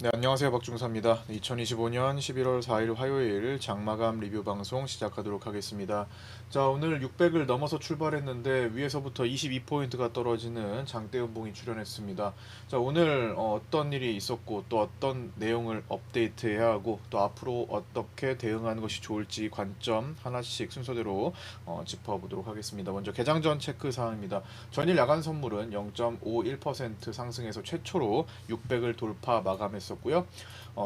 네, 안녕하세요. 박중사입니다. 2025년 11월 4일 화요일 장마감 리뷰 방송 시작하도록 하겠습니다. 자, 오늘 600을 넘어서 출발했는데 위에서부터 22포인트가 떨어지는 장대 음봉이 출현했습니다. 자, 오늘 어떤 일이 있었고 또 어떤 내용을 업데이트해야 하고 또 앞으로 어떻게 대응하는 것이 좋을지 관점 하나씩 순서대로 짚어보도록 하겠습니다. 먼저 개장 전 체크 사항입니다. 전일 야간 선물은 0.51% 상승해서 최초로 600을 돌파 마감했었고요.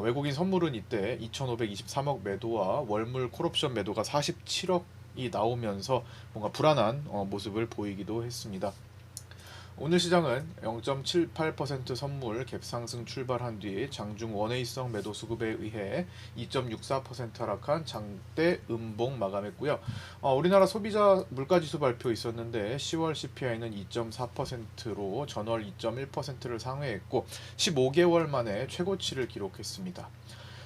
외국인 선물은 이때 2,523억 매도와 월물 콜옵션 매도가 47억이 나오면서 뭔가 불안한 모습을 보이기도 했습니다. 오늘 시장은 0.78% 선물 갭 상승 출발한 뒤 장중 원웨이성 매도 수급에 의해 2.64% 하락한 장대 음봉 마감했고요. 우리나라 소비자 물가지수 발표 있었는데 10월 CPI는 2.4%로 전월 2.1%를 상회했고 15개월 만에 최고치를 기록했습니다.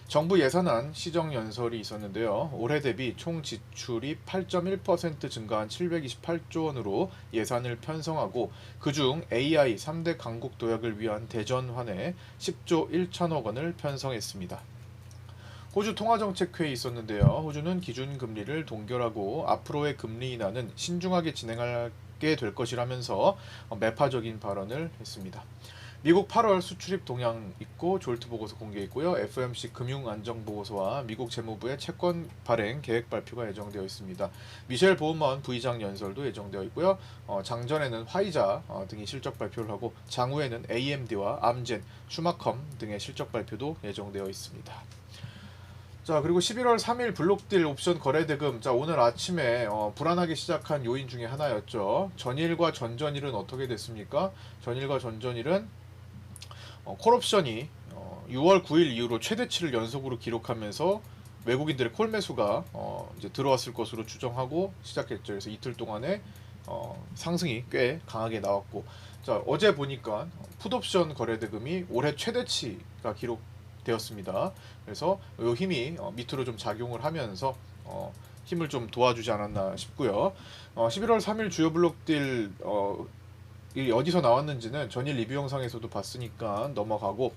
정부 예산안 시정연설이 있었는데요. 올해 대비 총 지출이 8.1% 증가한 728조 원으로 예산을 편성하고 그중 AI 3대 강국 도약을 위한 대전환에 10조 1천억 원을 편성했습니다. 호주 통화정책회의 있었는데요. 호주는 기준금리를 동결하고 앞으로의 금리 인하는 신중하게 진행하게 될 것이라면서 매파적인 발언을 했습니다. 미국 8월 수출입 동향 있고 졸트 보고서 공개했고요. FOMC 금융 안정 보고서와 미국 재무부의 채권 발행 계획 발표가 예정되어 있습니다. 미셸 보우먼 부의장 연설도 예정되어 있고요. 장전에는 화이자 등이 실적 발표를 하고 장후에는 AMD와 암젠, 슈마컴 등의 실적 발표도 예정되어 있습니다. 자, 그리고 11월 3일 블록딜 옵션 거래 대금. 자, 오늘 아침에 불안하게 시작한 요인 중에 하나였죠. 전일과 전전일은 어떻게 됐습니까? 전일과 전전일은 콜옵션이 6월 9일 이후로 최대치를 연속으로 기록하면서 외국인들의 콜 매수가 이제 들어왔을 것으로 추정하고 시작했죠. 그래서 이틀 동안에 상승이 꽤 강하게 나왔고, 자, 어제 보니까 풋옵션 거래 대금이 올해 최대치가 기록되었습니다. 그래서 이 힘이 밑으로 좀 작용을 하면서 힘을 좀 도와주지 않았나 싶고요. 11월 3일 주요 블록딜 이 어디서 나왔는지는 전일 리뷰 영상에서도 봤으니까 넘어가고,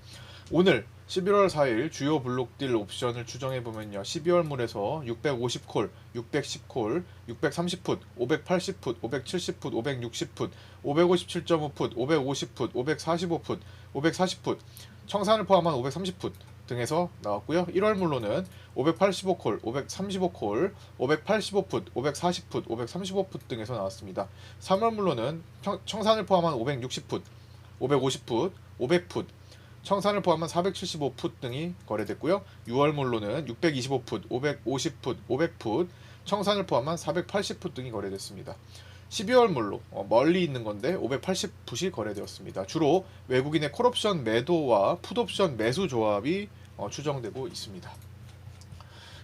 오늘 11월 4일 주요 블록딜 옵션을 추정해보면요. 12월물에서 650콜, 610콜, 630풋, 580풋, 570풋, 560풋, 557.5풋, 550풋, 545풋, 540풋, 청산을 포함한 530풋 등에서 나왔고요. 1월물로는 585콜, 535콜, 585풋, 540풋, 535풋 등에서 나왔습니다. 3월물로는 청산을 포함한 560풋, 550풋, 500풋, 청산을 포함한 475풋 등이 거래됐고요. 6월물로는 625풋, 550풋, 500풋, 청산을 포함한 480풋 등이 거래됐습니다. 12월물로 멀리 있는 건데 580풋이 거래되었습니다. 주로 외국인의 콜옵션 매도와 풋옵션 매수 조합이 추정되고 있습니다.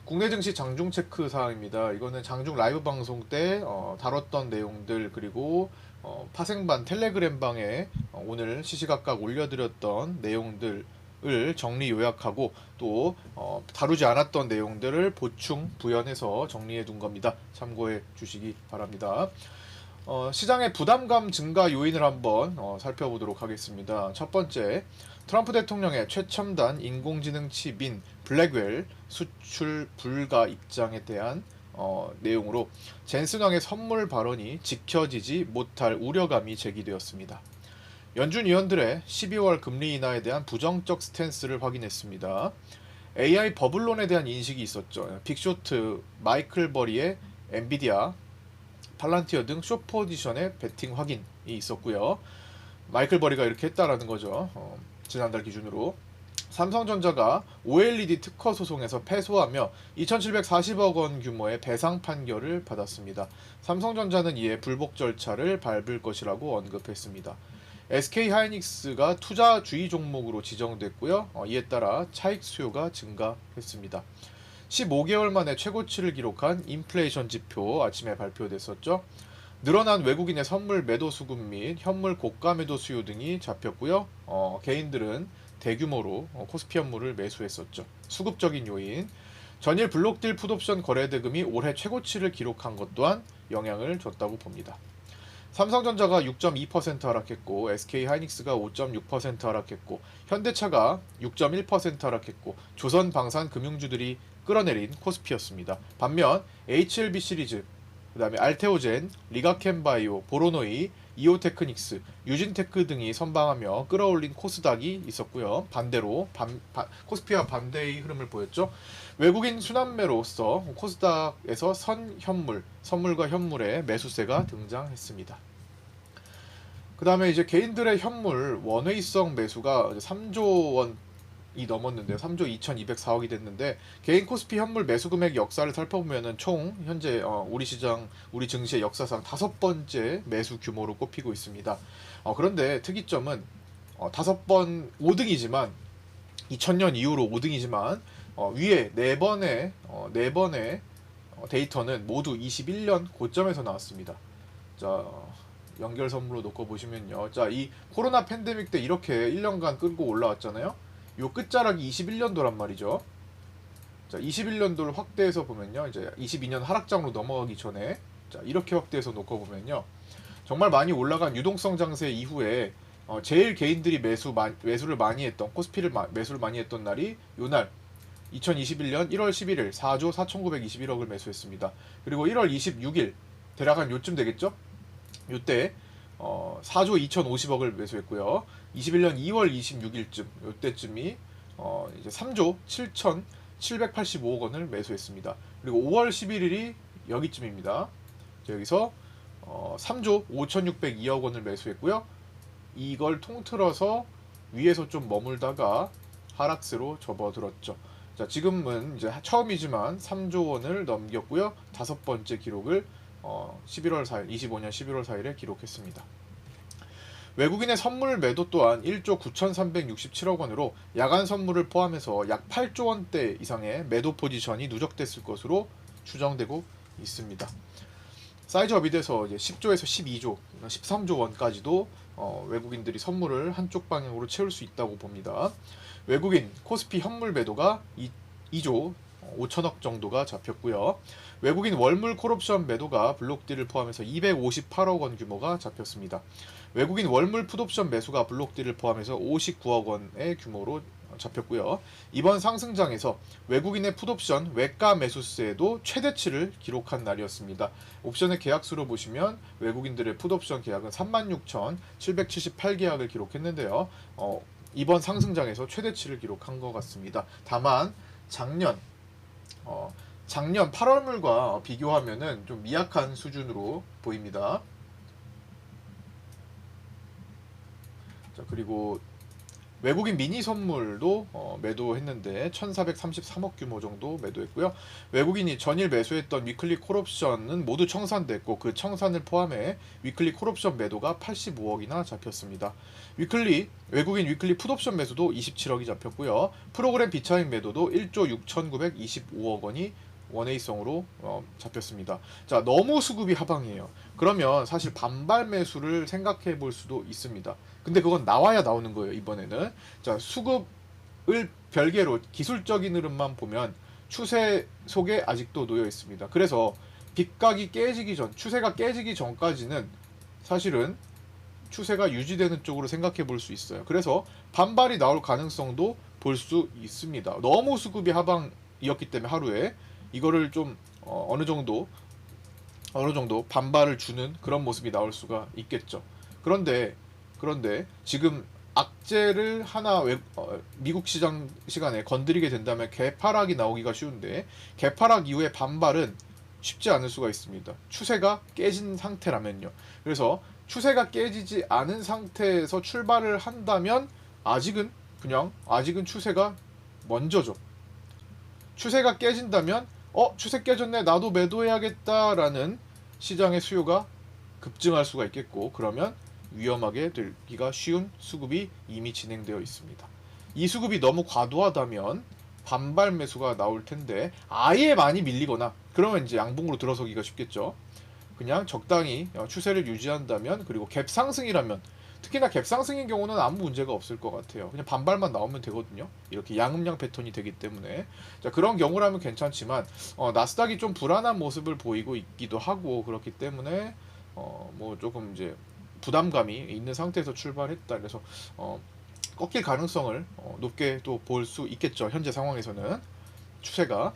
국내 증시 장중 체크 사항입니다. 이거는 장중 라이브 방송 때 다뤘던 내용들, 그리고 파생반 텔레그램 방에 오늘 시시각각 올려드렸던 내용들을 정리 요약하고 또 다루지 않았던 내용들을 보충 부연해서 정리해 둔 겁니다. 참고해 주시기 바랍니다. 시장의 부담감 증가 요인을 한번 살펴보도록 하겠습니다. 첫 번째, 트럼프 대통령의 최첨단 인공지능 칩인 블랙웰 수출 불가 입장에 대한 내용으로 젠슨 왕의 선물 발언이 지켜지지 못할 우려감이 제기되었습니다. 연준 위원들의 12월 금리 인하에 대한 부정적 스탠스를 확인했습니다. AI 버블론에 대한 인식이 있었죠. 빅쇼트 마이클 버리의 엔비디아, 팔란티어 등 숏포지션의 베팅 확인이 있었고요. 마이클 버리가 이렇게 했다라는 거죠. 지난달 기준으로. 삼성전자가 OLED 특허 소송에서 패소하며 2,740억 원 규모의 배상 판결을 받았습니다. 삼성전자는 이에 불복 절차를 밟을 것이라고 언급했습니다. SK하이닉스가 투자주의 종목으로 지정됐고요. 이에 따라 차익 수요가 증가했습니다. 15개월 만에 최고치를 기록한 인플레이션 지표 아침에 발표됐었죠. 늘어난 외국인의 선물 매도 수급 및 현물 고가 매도 수요 등이 잡혔고요. 개인들은 대규모로 코스피 현물을 매수했었죠. 수급적인 요인. 전일 블록딜 풋옵션 거래 대금이 올해 최고치를 기록한 것 또한 영향을 줬다고 봅니다. 삼성전자가 6.2% 하락했고 SK하이닉스가 5.6% 하락했고 현대차가 6.1% 하락했고 조선방산 금융주들이 끌어내린 코스피였습니다. 반면 HLB 시리즈, 그 다음에 알테오젠, 리가켄바이오, 보로노이, 이오테크닉스, 유진테크 등이 선방하며 끌어올린 코스닥이 있었고요. 반대로 코스피와 반대의 흐름을 보였죠. 외국인 순환매로서 코스닥에서 선현물, 선물과 현물의 매수세가 등장했습니다. 그 다음에 이제 개인들의 현물 원웨이성 매수가 3조 원이 넘었는데요. 3조 2,204억이 됐는데 개인 코스피 현물 매수 금액 역사를 살펴보면은 총 현재 우리 시장, 우리 증시의 역사상 5번째 매수 규모로 꼽히고 있습니다. 그런데 특이점은 5번 5등이지만 2000년 이후로 5등이지만 위에 4번의 데이터는 모두 21년 고점에서 나왔습니다. 자, 연결 선물로 놓고 보시면요. 자, 이 코로나 팬데믹 때 이렇게 1년간 끌고 올라왔잖아요. 요 끝자락이 21년도란 말이죠. 자, 21년도를 확대해서 보면요. 이제 22년 하락장으로 넘어가기 전에 자, 이렇게 확대해서 놓고 보면요. 정말 많이 올라간 유동성 장세 이후에 제일 개인들이 매수를 많이 했던 코스피를 매수를 많이 했던 날이 요날 2021년 1월 11일 4조 4,921억을 매수했습니다. 그리고 1월 26일 대략 한 요쯤 되겠죠? 요때 4조 2,050억을 매수했고요. 21년 2월 26일쯤 요때쯤이 이제 3조 7,785억 원을 매수했습니다. 그리고 5월 11일이 여기쯤입니다. 여기서 3조 5,602억 원을 매수했고요. 이걸 통틀어서 위에서 좀 머물다가 하락세로 접어들었죠. 자, 지금은 이제 처음이지만 3조 원을 넘겼고요. 5번째 기록을 11월 4일, 25년 11월 4일에 기록했습니다. 외국인의 선물 매도 또한 1조 9,367억 원으로 야간 선물을 포함해서 약 8조 원대 이상의 매도 포지션이 누적됐을 것으로 추정되고 있습니다. 사이즈업이 돼서 이제 10조에서 12조, 13조 원까지도 외국인들이 선물을 한쪽 방향으로 채울 수 있다고 봅니다. 외국인 코스피 현물 매도가 2조 5천억 정도가 잡혔고요. 외국인 월물 콜옵션 매도가 블록딜을 포함해서 258억 원 규모가 잡혔습니다. 외국인 월물 풋옵션 매수가 블록딜을 포함해서 59억 원의 규모로 잡혔고요. 이번 상승장에서 외국인의 풋옵션 외가 매수세도 최대치를 기록한 날이었습니다. 옵션의 계약수로 보시면 외국인들의 풋옵션 계약은 36,778계약을 기록했는데요. 이번 상승장에서 최대치를 기록한 것 같습니다. 다만 작년 8월물과 비교하면은 좀 미약한 수준으로 보입니다. 자, 그리고 외국인 미니 선물도 매도했는데 1,433억 규모 정도 매도했고요. 외국인이 전일 매수했던 위클리 콜옵션은 모두 청산됐고 그 청산을 포함해 위클리 콜옵션 매도가 85억이나 잡혔습니다. 외국인 위클리 풋옵션 매수도 27억이 잡혔고요. 프로그램 비차익 매도도 1조 6,925억 원이 원웨이성으로 잡혔습니다. 자, 너무 수급이 하방이에요. 그러면 사실 반발 매수를 생각해 볼 수도 있습니다. 근데 그건 나와야 나오는 거예요, 이번에는. 자, 수급을 별개로 기술적인 흐름만 보면 추세 속에 아직도 놓여 있습니다. 그래서 빗각이 깨지기 전, 추세가 깨지기 전까지는 사실은 추세가 유지되는 쪽으로 생각해 볼 수 있어요. 그래서 반발이 나올 가능성도 볼 수 있습니다. 너무 수급이 하방이었기 때문에 하루에 이거를 좀 어느 정도 반발을 주는 그런 모습이 나올 수가 있겠죠. 그런데 지금 악재를 하나 미국 시간에 건드리게 된다면 개파락이 나오기가 쉬운데 개파락 이후의 반발은 쉽지 않을 수가 있습니다. 추세가 깨진 상태라면요. 그래서 추세가 깨지지 않은 상태에서 출발을 한다면 아직은 추세가 먼저죠. 추세가 깨진다면 추세 깨졌네, 나도 매도해야겠다라는 시장의 수요가 급증할 수가 있겠고, 그러면 위험하게 되기가 쉬운 수급이 이미 진행되어 있습니다. 이 수급이 너무 과도하다면 반발 매수가 나올 텐데, 아예 많이 밀리거나 그러면 이제 양봉으로 들어서기가 쉽겠죠. 그냥 적당히 추세를 유지한다면, 그리고 갭 상승이라면, 특히나 갭 상승인 경우는 아무 문제가 없을 것 같아요. 그냥 반발만 나오면 되거든요. 이렇게 양음양 패턴이 되기 때문에. 자, 그런 경우라면 괜찮지만 나스닥이 좀 불안한 모습을 보이고 있기도 하고, 그렇기 때문에 뭐 조금 이제 부담감이 있는 상태에서 출발했다. 그래서 꺾일 가능성을 높게 또 볼 수 있겠죠. 현재 상황에서는 추세가.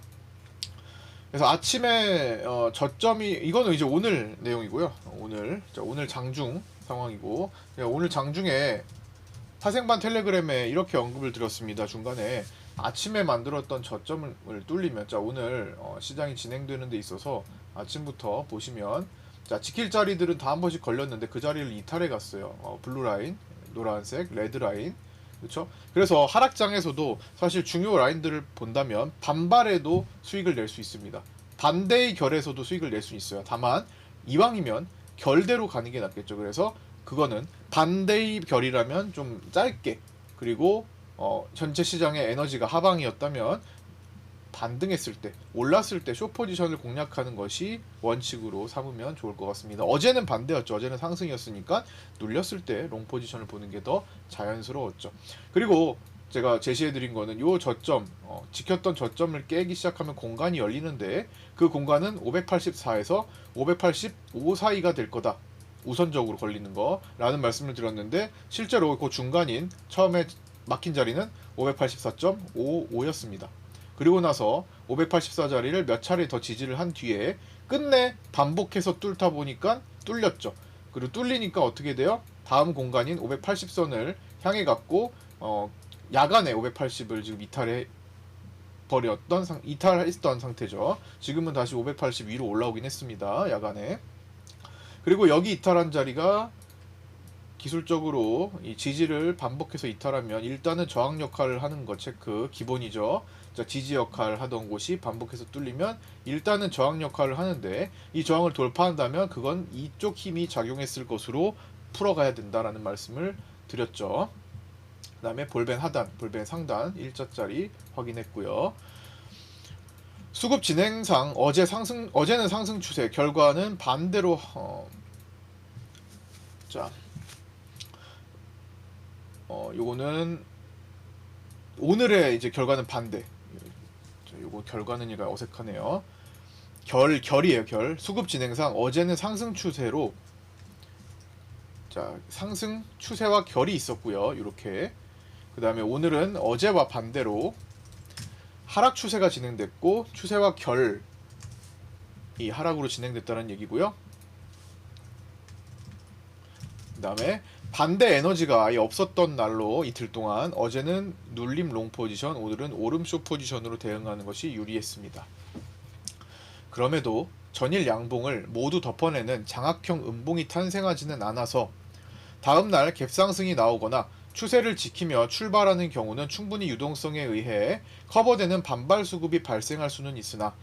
그래서 아침에 저점이 이거는 이제 오늘 내용이고요. 오늘 장중 상황이고, 오늘 장중에 사생반 텔레그램에 이렇게 언급을 드렸습니다. 중간에 아침에 만들었던 저점을 뚫리면, 자 오늘 시장이 진행되는 데 있어서 아침부터 보시면, 자 지킬 자리들은 다 한 번씩 걸렸는데 그 자리를 이탈해 갔어요. 블루 라인, 노란색, 레드 라인. 그렇죠? 그래서 하락장에서도 사실 중요 라인들을 본다면 반발에도 수익을 낼 수 있습니다. 반대의 결에서도 수익을 낼 수 있어요. 다만 이왕이면 결대로 가는 게 낫겠죠. 그래서 그거는 반대의 결이라면 좀 짧게, 그리고 전체 시장의 에너지가 하방이었다면 반등했을 때, 올랐을 때 숏포지션을 공략하는 것이 원칙으로 삼으면 좋을 것 같습니다. 어제는 반대였죠. 어제는 상승이었으니까 눌렸을 때 롱포지션을 보는 게 더 자연스러웠죠. 그리고 제가 제시해드린 거는 요 저점, 지켰던 저점을 깨기 시작하면 공간이 열리는데, 그 공간은 584에서 585 사이가 될 거다. 우선적으로 걸리는 거 라는 말씀을 드렸는데, 실제로 그 중간인 처음에 막힌 자리는 584.55였습니다. 그리고 나서 584자리를 몇 차례 더 지지를 한 뒤에 끝내 반복해서 뚫다 보니까 뚫렸죠. 그리고 뚫리니까 어떻게 돼요? 다음 공간인 580선을 향해 갔고, 야간에 580을 지금 이탈했던 상태죠. 지금은 다시 580 위로 올라오긴 했습니다. 야간에. 그리고 여기 이탈한 자리가 기술적으로 이 지지를 반복해서 이탈하면 일단은 저항 역할을 하는 거 체크 기본이죠. 자, 지지 역할을 하던 곳이 반복해서 뚫리면 일단은 저항 역할을 하는데, 이 저항을 돌파한다면 그건 이쪽 힘이 작용했을 것으로 풀어가야 된다라는 말씀을 드렸죠. 그 다음에 볼벤 하단, 볼벤 상단 일자짜리 확인했고요. 수급 진행상 어제는 상승 추세, 결과는 반대로 자 요거는 오늘의 이제 결과는 반대. 자, 요거 결과는 얘가 어색하네요. 결이에요. 수급 진행상 어제는 상승 추세로, 자 상승 추세와 결이 있었고요. 이렇게. 그 다음에 오늘은 어제와 반대로 하락 추세가 진행됐고, 추세와 결이 하락으로 진행됐다는 얘기고요. 그 다음에 반대 에너지가 아예 없었던 날로 이틀 동안 어제는 눌림 롱 포지션, 오늘은 오름 숏 포지션으로 대응하는 것이 유리했습니다. 그럼에도 전일 양봉을 모두 덮어내는 장악형 음봉이 탄생하지는 않아서 다음날 갭상승이 나오거나 추세를 지키며 출발하는 경우는 충분히 유동성에 의해 커버되는 반발 수급이 발생할 수는 있으나,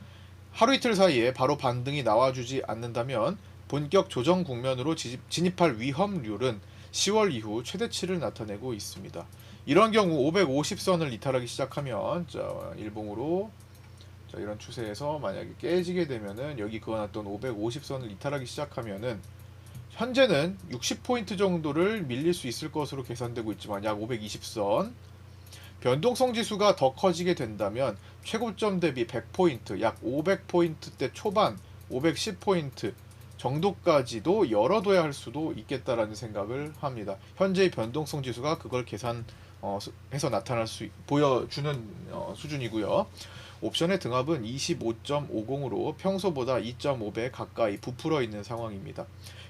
하루 이틀 사이에 바로 반등이 나와주지 않는다면 본격 조정 국면으로 진입할 위험률은 10월 이후 최대치를 나타내고 있습니다. 이런 경우 550선을 이탈하기 시작하면, 자 일봉으로 자 이런 추세에서 만약에 깨지게 되면은, 여기 그어놨던 550선을 이탈하기 시작하면은 현재는 60포인트 정도를 밀릴 수 있을 것으로 계산되고 있지만, 약 520선 변동성 지수가 더 커지게 된다면 최고점 대비 100포인트, 약 500포인트대 초반 510포인트 정도까지도 열어둬야 할 수도 있겠다라는 생각을 합니다. 현재의 변동성 지수가 그걸 계산해서 보여주는 수준이고요. 옵션의 등합은 25.50으로 평소보다 2.5배 가까이 부풀어 있는 상황입니다.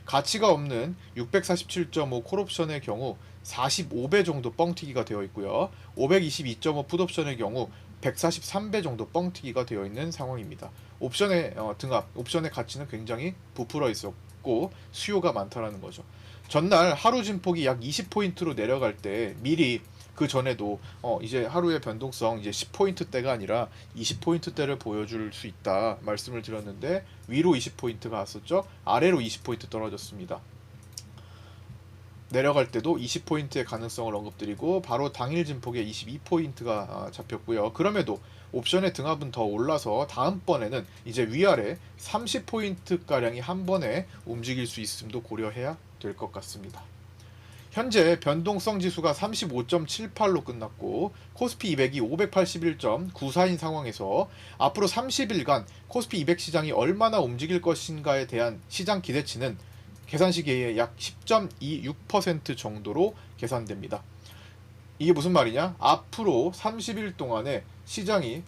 가치가 없는 647.5 콜옵션의 경우 45배 정도 뻥튀기가 되어 있고요. 522.5 풋옵션의 경우 143배 정도 뻥튀기가 되어 있는 상황입니다. 옵션의 등합, 옵션의 가치는 굉장히 부풀어 있었고 수요가 많다라는 거죠. 전날 하루 진폭이 약 20포인트로 내려갈 때 미리 그 전에도 이제 하루의 변동성 이제 10포인트대가 아니라 20포인트대를 보여줄 수 있다 말씀을 드렸는데, 위로 20포인트가 왔었죠. 아래로 20포인트 떨어졌습니다. 내려갈 때도 20포인트의 가능성을 언급드리고 바로 당일 진폭에 22포인트가 잡혔고요. 그럼에도 옵션의 등합은 더 올라서 다음번에는 이제 위아래 30포인트가량이 한 번에 움직일 수 있음도 고려해야 될 것 같습니다. 현재 변동성 지수가 35.78로 끝났고 코스피 200이 581.94인 상황에서 앞으로 30일간 코스피 200 시장이 얼마나 움직일 것인가에 대한 시장 기대치는 계산시기에 약 10.26% 정도로 계산됩니다. 이게 무슨 말이냐? 앞으로 30일 동안에 시장이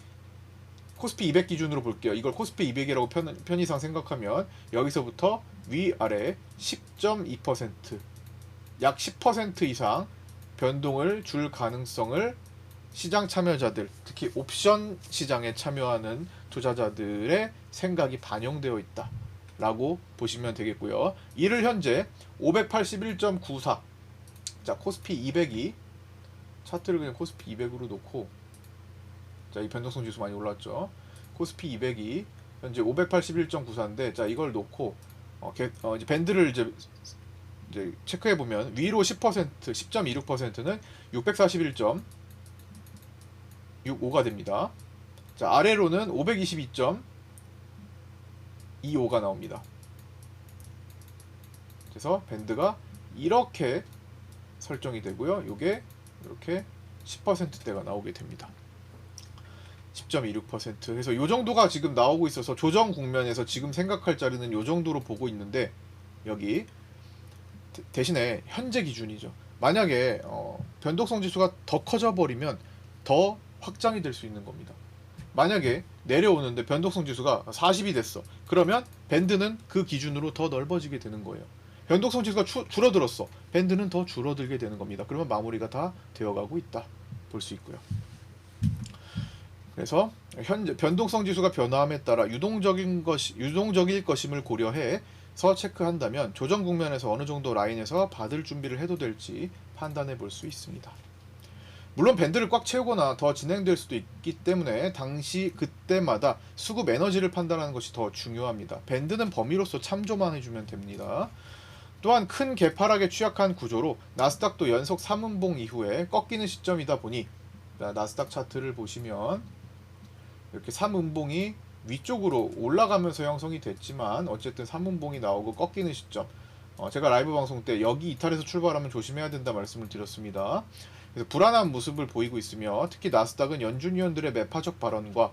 코스피 200 기준으로 볼게요. 이걸 코스피 200이라고 편의상 생각하면 여기서부터 위아래 10.2%, 약 10% 이상 변동을 줄 가능성을 시장 참여자들, 특히 옵션 시장에 참여하는 투자자들의 생각이 반영되어 있다 라고 보시면 되겠고요. 이를 현재 581.94, 자 코스피 200이 차트를 그냥 코스피 200으로 놓고, 자 이 변동성 지수 많이 올랐죠. 코스피 200이 현재 581.94인데 자 이걸 놓고 이제 밴드를 이제 체크해 보면 위로 10%, 10.26%는 641.65가 됩니다. 자 아래로는 522.25가 나옵니다. 그래서 밴드가 이렇게 설정이 되고요. 요게 이렇게 10%대가 나오게 됩니다. 10.26%. 그래서 요 정도가 지금 나오고 있어서 조정 국면에서 지금 생각할 자리는 요 정도로 보고 있는데, 여기 대신에 현재 기준이죠. 만약에 변동성 지수가 더 커져 버리면 더 확장이 될 수 있는 겁니다. 만약에 내려오는데 변동성 지수가 40이 됐어. 그러면 밴드는 그 기준으로 더 넓어지게 되는 거예요. 변동성 지수가 줄어들었어. 밴드는 더 줄어들게 되는 겁니다. 그러면 마무리가 다 되어가고 있다 볼 수 있고요. 그래서 현재 변동성 지수가 변화함에 따라 유동적일 것임을 고려해서 체크한다면 조정 국면에서 어느 정도 라인에서 받을 준비를 해도 될지 판단해 볼 수 있습니다. 물론 밴드를 꽉 채우거나 더 진행될 수도 있기 때문에 당시 그때마다 수급 에너지를 판단하는 것이 더 중요합니다. 밴드는 범위로서 참조만 해주면 됩니다. 또한 큰 개파락에 취약한 구조로 나스닥도 연속 3음봉 이후에 꺾이는 시점이다 보니, 나스닥 차트를 보시면 이렇게 3음봉이 위쪽으로 올라가면서 형성이 됐지만 어쨌든 3음봉이 나오고 꺾이는 시점, 제가 라이브 방송 때 여기 이탈해서 출발하면 조심해야 된다 말씀을 드렸습니다. 그래서 불안한 모습을 보이고 있으며, 특히 나스닥은 연준 위원들의 매파적 발언과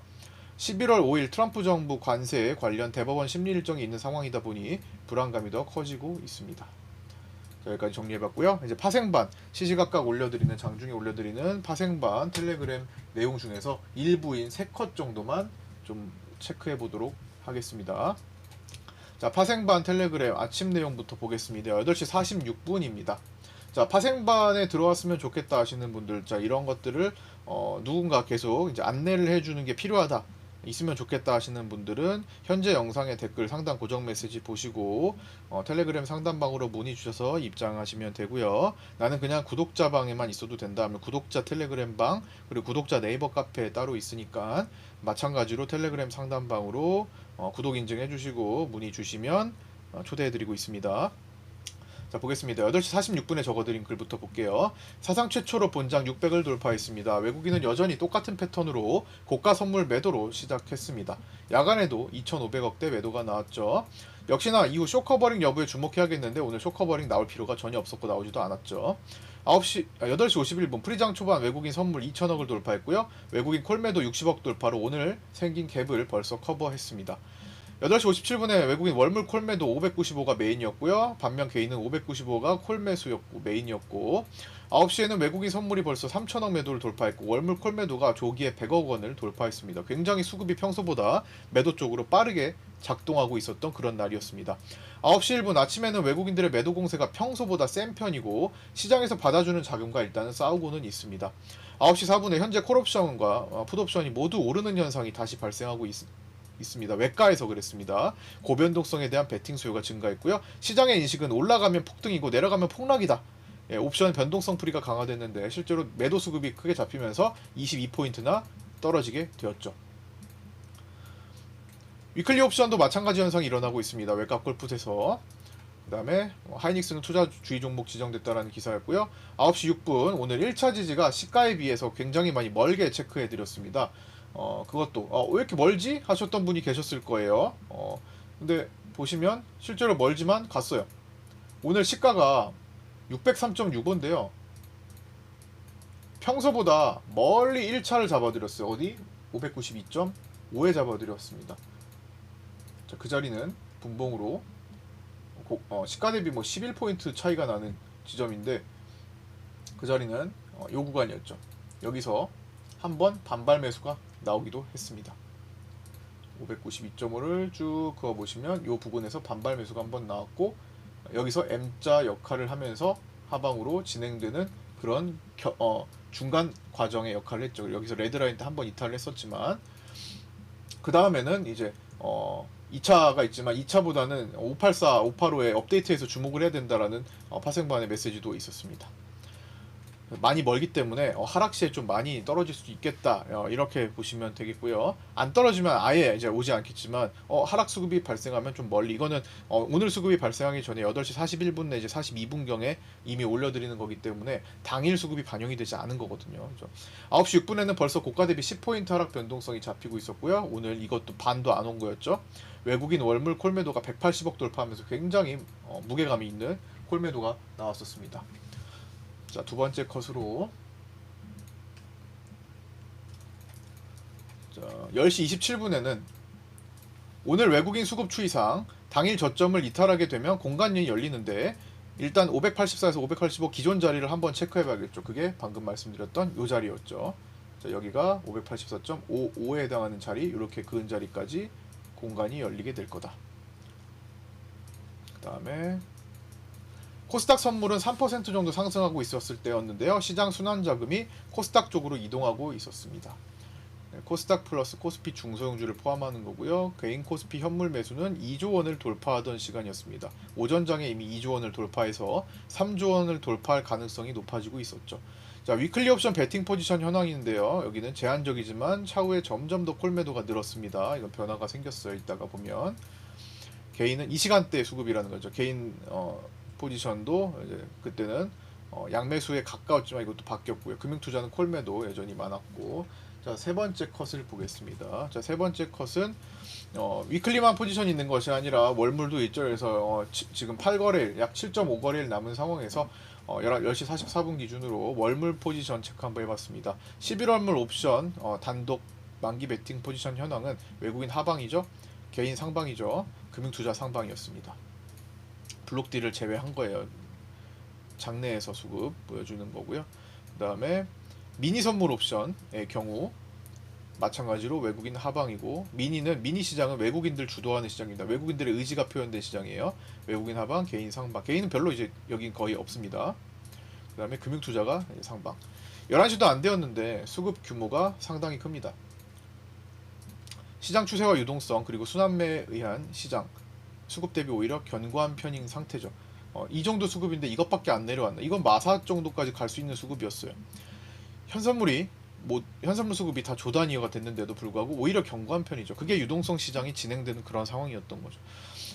11월 5일 트럼프 정부 관세에 관련 대법원 심리 일정이 있는 상황이다 보니 불안감이 더 커지고 있습니다. 여기까지 정리해봤고요. 이제 파생반, 시시각각 올려드리는, 장중에 올려드리는 파생반 텔레그램 내용 중에서 일부인 3컷 정도만 좀 체크해보도록 하겠습니다. 자, 파생반 텔레그램 아침 내용부터 보겠습니다. 8시 46분입니다. 자, 파생반에 들어왔으면 좋겠다 하시는 분들, 자 이런 것들을 누군가 계속 이제 안내를 해주는 게 필요하다, 있으면 좋겠다 하시는 분들은 현재 영상의 댓글 상단 고정 메시지 보시고 텔레그램 상단방으로 문의 주셔서 입장하시면 되고요. 나는 그냥 구독자 방에만 있어도 된다 하면 구독자 텔레그램 방, 그리고 구독자 네이버 카페 따로 있으니까 마찬가지로 텔레그램 상단방으로 구독 인증해 주시고 문의 주시면 초대해 드리고 있습니다. 자, 보겠습니다. 8시 46분에 적어드린 글부터 볼게요. 사상 최초로 본장 600을 돌파했습니다. 외국인은 여전히 똑같은 패턴으로 고가 선물 매도로 시작했습니다. 야간에도 2,500억대 매도가 나왔죠. 역시나 이후 쇼커버링 여부에 주목해야겠는데 오늘 쇼커버링 나올 필요가 전혀 없었고 나오지도 않았죠. 8시 51분 프리장 초반 외국인 선물 2,000억을 돌파했고요. 외국인 콜매도 60억 돌파로 오늘 생긴 갭을 벌써 커버했습니다. 8시 57분에 외국인 월물 콜매도 595가 메인이었고요. 반면 개인은 595가 콜매수였고 메인이었고, 9시에는 외국인 선물이 벌써 3천억 매도를 돌파했고 월물 콜매도가 조기에 100억 원을 돌파했습니다. 굉장히 수급이 평소보다 매도 쪽으로 빠르게 작동하고 있었던 그런 날이었습니다. 9시 1분 아침에는 외국인들의 매도 공세가 평소보다 센 편이고 시장에서 받아주는 자금과 일단은 싸우고는 있습니다. 9시 4분에 현재 콜옵션과 풋옵션이 모두 오르는 현상이 다시 발생하고 있습니다. 외가에서 그랬습니다. 고변동성에 대한 베팅 수요가 증가했고요. 시장의 인식은 올라가면 폭등이고 내려가면 폭락이다. 옵션 변동성 풀이가 강화됐는데 실제로 매도 수급이 크게 잡히면서 22포인트나 떨어지게 되었죠. 위클리 옵션도 마찬가지 현상이 일어나고 있습니다. 외가 콜풋에서. 그 다음에 하이닉스는 투자주의 종목 지정됐다라는 기사였고요. 9시 6분 오늘 1차 지지가 시가에 비해서 굉장히 많이 멀게 체크해드렸습니다. 그것도 왜 이렇게 멀지? 하셨던 분이 계셨을 거예요. 근데 보시면 실제로 멀지만 갔어요. 오늘 시가가 603.65인데요. 평소보다 멀리 1차를 잡아드렸어요. 어디? 592.5에 잡아드렸습니다. 자, 그 자리는 분봉으로 시가 대비 뭐 11포인트 차이가 나는 지점인데 그 자리는 요 구간이었죠. 여기서 한번 반발 매수가 나오기도 했습니다. 592.5를 쭉 그어 보시면 요 부분에서 반발 매수가 한번 나왔고 여기서 M자 역할을 하면서 하방으로 진행되는 그런 중간 과정의 역할을 했죠. 여기서 레드라인 때 한번 이탈을 했었지만 그 다음에는 이제 2차가 있지만 2차보다는 584, 585에 업데이트해서 주목을 해야 된다라는 파생반의 메시지도 있었습니다. 많이 멀기 때문에 하락 시에 좀 많이 떨어질 수도 있겠다, 이렇게 보시면 되겠고요. 안 떨어지면 아예 이제 오지 않겠지만 하락 수급이 발생하면 좀 멀리, 이거는 오늘 수급이 발생하기 전에 8시 41분 내지 42분경에 이미 올려드리는 거기 때문에 당일 수급이 반영이 되지 않은 거거든요. 그죠? 9시 6분에는 벌써 고가 대비 10포인트 하락 변동성이 잡히고 있었고요. 오늘 이것도 반도 안 온 거였죠. 외국인 월물 콜매도가 180억 돌파하면서 굉장히 무게감이 있는 콜매도가 나왔었습니다. 자, 두 번째 컷으로 자, 10시 27분에는 오늘 외국인 수급 추이상 당일 저점을 이탈하게 되면 공간이 열리는데 일단 584에서 585 기존 자리를 한번 체크해 봐야겠죠. 그게 방금 말씀드렸던 요 자리였죠. 자, 여기가 584.55에 해당하는 자리, 이렇게 그은 자리까지 공간이 열리게 될 거다. 그 다음에 코스닥 선물은 3% 정도 상승하고 있었을 때였는데요. 시장 순환 자금이 코스닥 쪽으로 이동하고 있었습니다. 코스닥 플러스 코스피 중소형주를 포함하는 거고요. 개인 코스피 현물 매수는 2조 원을 돌파하던 시간이었습니다. 오전장에 이미 2조 원을 돌파해서 3조 원을 돌파할 가능성이 높아지고 있었죠. 자, 위클리 옵션 베팅 포지션 현황인데요. 여기는 제한적이지만 차후에 점점 더 콜매도가 늘었습니다. 이건 변화가 생겼어요. 이따가 보면 개인은 이 시간대 수급이라는 거죠. 개인 포지션도 이제 그때는 양매수에 가까웠지만 이것도 바뀌었고요. 금융투자는 콜매도 여전히 많았고. 자, 세 번째 컷을 보겠습니다. 자, 세 번째 컷은 위클리만 포지션이 있는 것이 아니라 월물도 있죠. 그래서 지금 8거래일, 약 7.5거래일 남은 상황에서 10시 44분 기준으로 월물 포지션 체크 한번 해봤습니다. 11월물 옵션 단독 만기 베팅 포지션 현황은 외국인 하방이죠. 개인 상방이죠. 금융투자 상방이었습니다. 블록딜을 제외한 거예요. 장내에서 수급 보여주는 거고요. 그 다음에 미니 선물 옵션의 경우 마찬가지로 외국인 하방이고, 미니 시장은 외국인들 주도하는 시장입니다. 외국인들의 의지가 표현된 시장이에요. 외국인 하방, 개인 상방. 개인은 별로 이제 여긴 거의 없습니다. 그 다음에 금융투자가 상방. 11시도 안 되었는데 수급 규모가 상당히 큽니다. 시장 추세와 유동성 그리고 순환매에 의한 시장 수급 대비 오히려 견고한 편인 상태죠. 이 정도 수급인데 이것밖에 안 내려왔나. 이건 마사 정도까지 갈 수 있는 수급이었어요. 현선물 수급이 다 조단위가 됐는데도 불구하고 오히려 견고한 편이죠. 그게 유동성 시장이 진행되는 그런 상황이었던 거죠.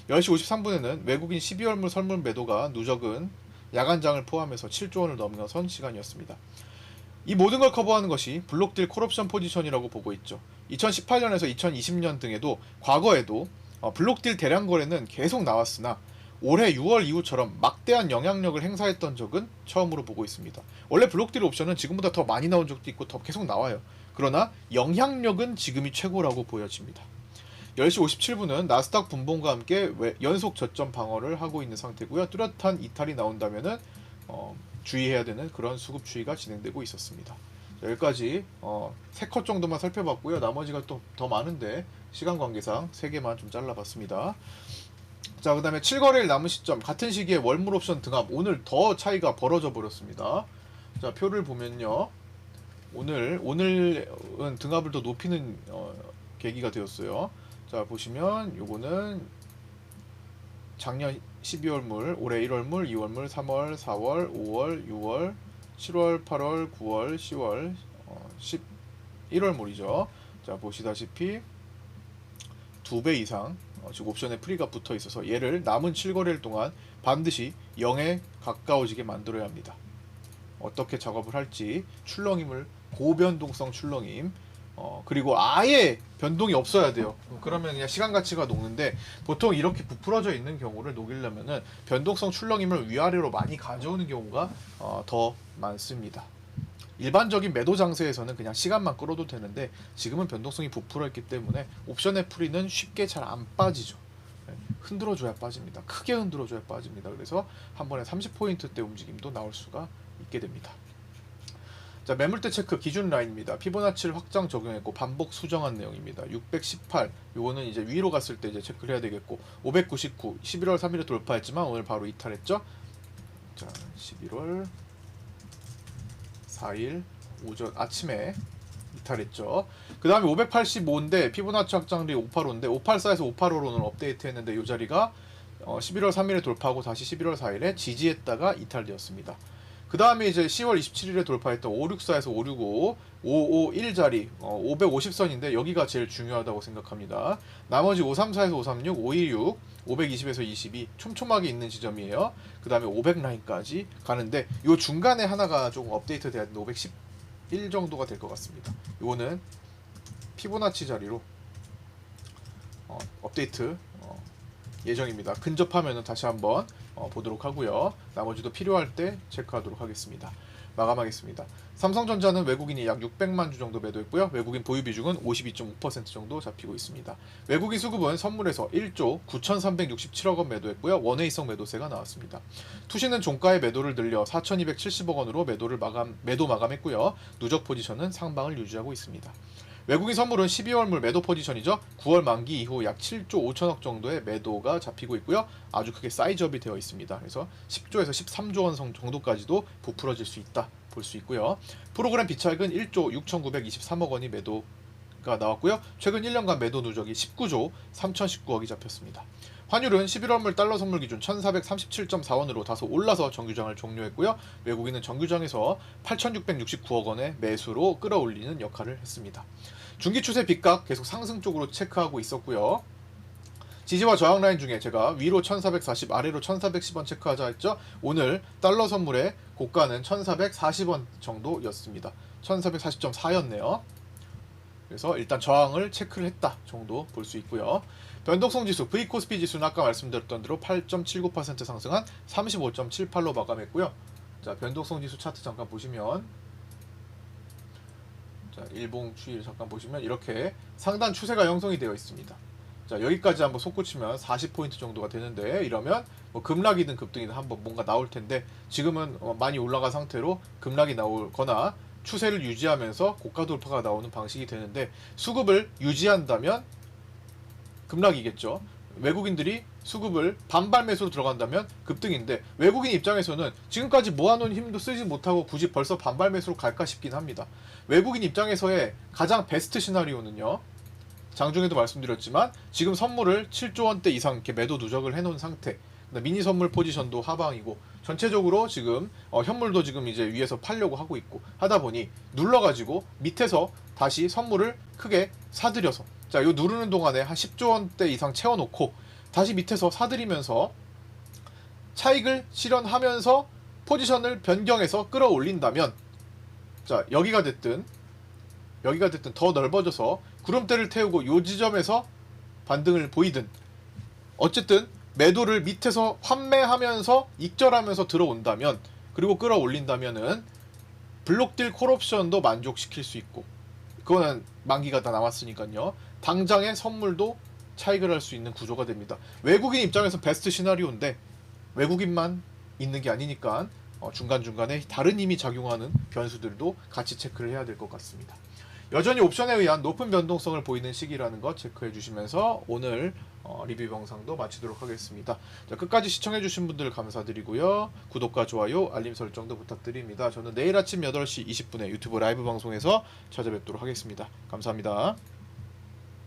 10시 53분에는 외국인 12월물 선물 매도가 누적은 야간장을 포함해서 7조 원을 넘어선 시간이었습니다. 이 모든 걸 커버하는 것이 블록딜 콜옵션 포지션이라고 보고 있죠. 2018년에서 2020년 등에도 과거에도 블록딜 대량 거래는 계속 나왔으나 올해 6월 이후처럼 막대한 영향력을 행사했던 적은 처음으로 보고 있습니다. 원래 블록딜 옵션은 지금보다 더 많이 나온 적도 있고 더 계속 나와요. 그러나 영향력은 지금이 최고라고 보여집니다. 10시 57분은 나스닥 분봉과 함께 연속 저점 방어를 하고 있는 상태고요. 뚜렷한 이탈이 나온다면은 주의해야 되는 그런 수급 추이가 진행되고 있었습니다. 여기까지 3컷 정도만 살펴봤고요. 나머지가 또 더 많은데 시간 관계상 3개만 좀 잘라봤습니다. 자, 그 다음에 7거래일 남은 시점, 같은 시기에 월물 옵션 등합, 오늘 더 차이가 벌어져 버렸습니다. 자, 표를 보면요, 오늘은 등합을 더 높이는 계기가 되었어요. 자, 보시면 요거는 작년 12월물, 올해 1월물, 2월물, 3월, 4월, 5월, 6월, 7월, 8월, 9월, 10월, 11월물이죠. 자, 보시다시피 2배 이상 즉 옵션에 프리가 붙어 있어서 얘를 남은 7거래일 동안 반드시 0에 가까워지게 만들어야 합니다. 어떻게 작업을 할지, 출렁임을, 고변동성 출렁임, 그리고 아예 변동이 없어야 돼요. 그러면 그냥 시간 가치가 녹는데, 보통 이렇게 부풀어져 있는 경우를 녹이려면은 변동성 출렁임을 위아래로 많이 가져오는 경우가 더 많습니다. 일반적인 매도 장세에서는 그냥 시간만 끌어도 되는데 지금은 변동성이 부풀어 있기 때문에 옵션의 풀이는 쉽게 잘 안 빠지죠. 흔들어줘야 빠집니다. 크게 흔들어줘야 빠집니다. 그래서 한 번에 30포인트대 움직임도 나올 수가 있게 됩니다. 자, 매물대 체크 기준 라인입니다. 피보나치를 확장 적용했고 반복 수정한 내용입니다. 618 요거는 이제 위로 갔을 때 이제 체크를 해야 되겠고, 599 11월 3일에 돌파했지만 오늘 바로 이탈했죠. 자, 11월 4일 오전 아침에 이탈했죠. 그 다음에 585인데 피보나치 확장률이 585인데 584에서 585로 오늘 업데이트 했는데 이 자리가 11월 3일에 돌파하고 다시 11월 4일에 지지했다가 이탈되었습니다. 그 다음에 이제 10월 27일에 돌파했던 564에서 565, 551 자리 550선인데 여기가 제일 중요하다고 생각합니다. 나머지 534에서 536, 526, 520에서 22 촘촘하게 있는 지점이에요. 그 다음에 500 라인까지 가는데 요 중간에 하나가 조금 업데이트 돼야 되는데 511 정도가 될 것 같습니다. 요거는 피보나치 자리로 업데이트 예정입니다. 근접하면은 다시 한번 보도록 하고요. 나머지도 필요할 때 체크하도록 하겠습니다. 마감하겠습니다. 삼성전자는 외국인이 약 600만 주 정도 매도했고요. 외국인 보유 비중은 52.5% 정도 잡히고 있습니다. 외국인 수급은 선물에서 1조 9,367억 원 매도했고요. 원웨이성 매도세가 나왔습니다. 투시는 종가의 매도를 늘려 4,270억 원으로 매도 마감했고요. 누적 포지션은 상방을 유지하고 있습니다. 외국인 선물은 12월물 매도 포지션이죠. 9월 만기 이후 약 7조 5천억 정도의 매도가 잡히고 있고요. 아주 크게 사이즈업이 되어 있습니다. 그래서 10조에서 13조 원 정도까지도 부풀어질 수 있다 볼 수 있고요. 프로그램 비차익은 1조 6,923억 원이 매도가 나왔고요. 최근 1년간 매도 누적이 19조 3,019억이 잡혔습니다. 환율은 11월물 달러 선물 기준 1,437.4원으로 다소 올라서 정규장을 종료했고요. 외국인은 정규장에서 8,669억 원의 매수로 끌어올리는 역할을 했습니다. 중기 추세 빗각 계속 상승 쪽으로 체크하고 있었고요. 지지와 저항 라인 중에 제가 위로 1440, 아래로 1410원 체크하자 했죠. 오늘 달러 선물의 고가는 1440원 정도였습니다. 1440.4였네요. 그래서 일단 저항을 체크를 했다 정도 볼 수 있고요. 변동성 지수 V코스피 지수는 아까 말씀드렸던 대로 8.79% 상승한 35.78로 마감했고요. 자, 변동성 지수 차트 잠깐 보시면, 자, 일봉 추이를 잠깐 보시면 이렇게 상단 추세가 형성이 되어 있습니다. 자, 여기까지 한번 솟구치면 40포인트 정도가 되는데, 이러면 뭐 급락이든 급등이든 한번 뭔가 나올 텐데, 지금은 많이 올라간 상태로 급락이 나오거나 추세를 유지하면서 고가 돌파가 나오는 방식이 되는데, 수급을 유지한다면 급락이겠죠. 외국인들이 수급을 반발 매수로 들어간다면 급등인데, 외국인 입장에서는 지금까지 모아놓은 힘도 쓰지 못하고 굳이 벌써 반발 매수로 갈까 싶긴 합니다. 외국인 입장에서의 가장 베스트 시나리오는요, 장중에도 말씀드렸지만 지금 선물을 7조 원대 이상 이렇게 매도 누적을 해놓은 상태, 미니 선물 포지션도 하방이고 전체적으로 지금 현물도 지금 이제 위에서 팔려고 하고 있고 하다 보니 눌러가지고 밑에서 다시 선물을 크게 사들여서, 자, 요 누르는 동안에 한 10조 원대 이상 채워놓고 다시 밑에서 사들이면서 차익을 실현하면서 포지션을 변경해서 끌어올린다면, 자, 여기가 됐든 더 넓어져서 구름대를 태우고 요 지점에서 반등을 보이든, 어쨌든 매도를 밑에서 환매하면서 익절하면서 들어온다면, 그리고 끌어올린다면은 블록딜 콜옵션도 만족시킬 수 있고, 그거는 만기가 다 남았으니까요. 당장의 선물도 차익을 할 수 있는 구조가 됩니다. 외국인 입장에서 베스트 시나리오인데 외국인만 있는 게 아니니까 중간중간에 다른 힘이 작용하는 변수들도 같이 체크를 해야 될 것 같습니다. 여전히 옵션에 의한 높은 변동성을 보이는 시기라는 것 체크해 주시면서 오늘 리뷰 영상도 마치도록 하겠습니다. 자, 끝까지 시청해 주신 분들 감사드리고요. 구독과 좋아요, 알림 설정도 부탁드립니다. 저는 내일 아침 8시 20분에 유튜브 라이브 방송에서 찾아뵙도록 하겠습니다. 감사합니다.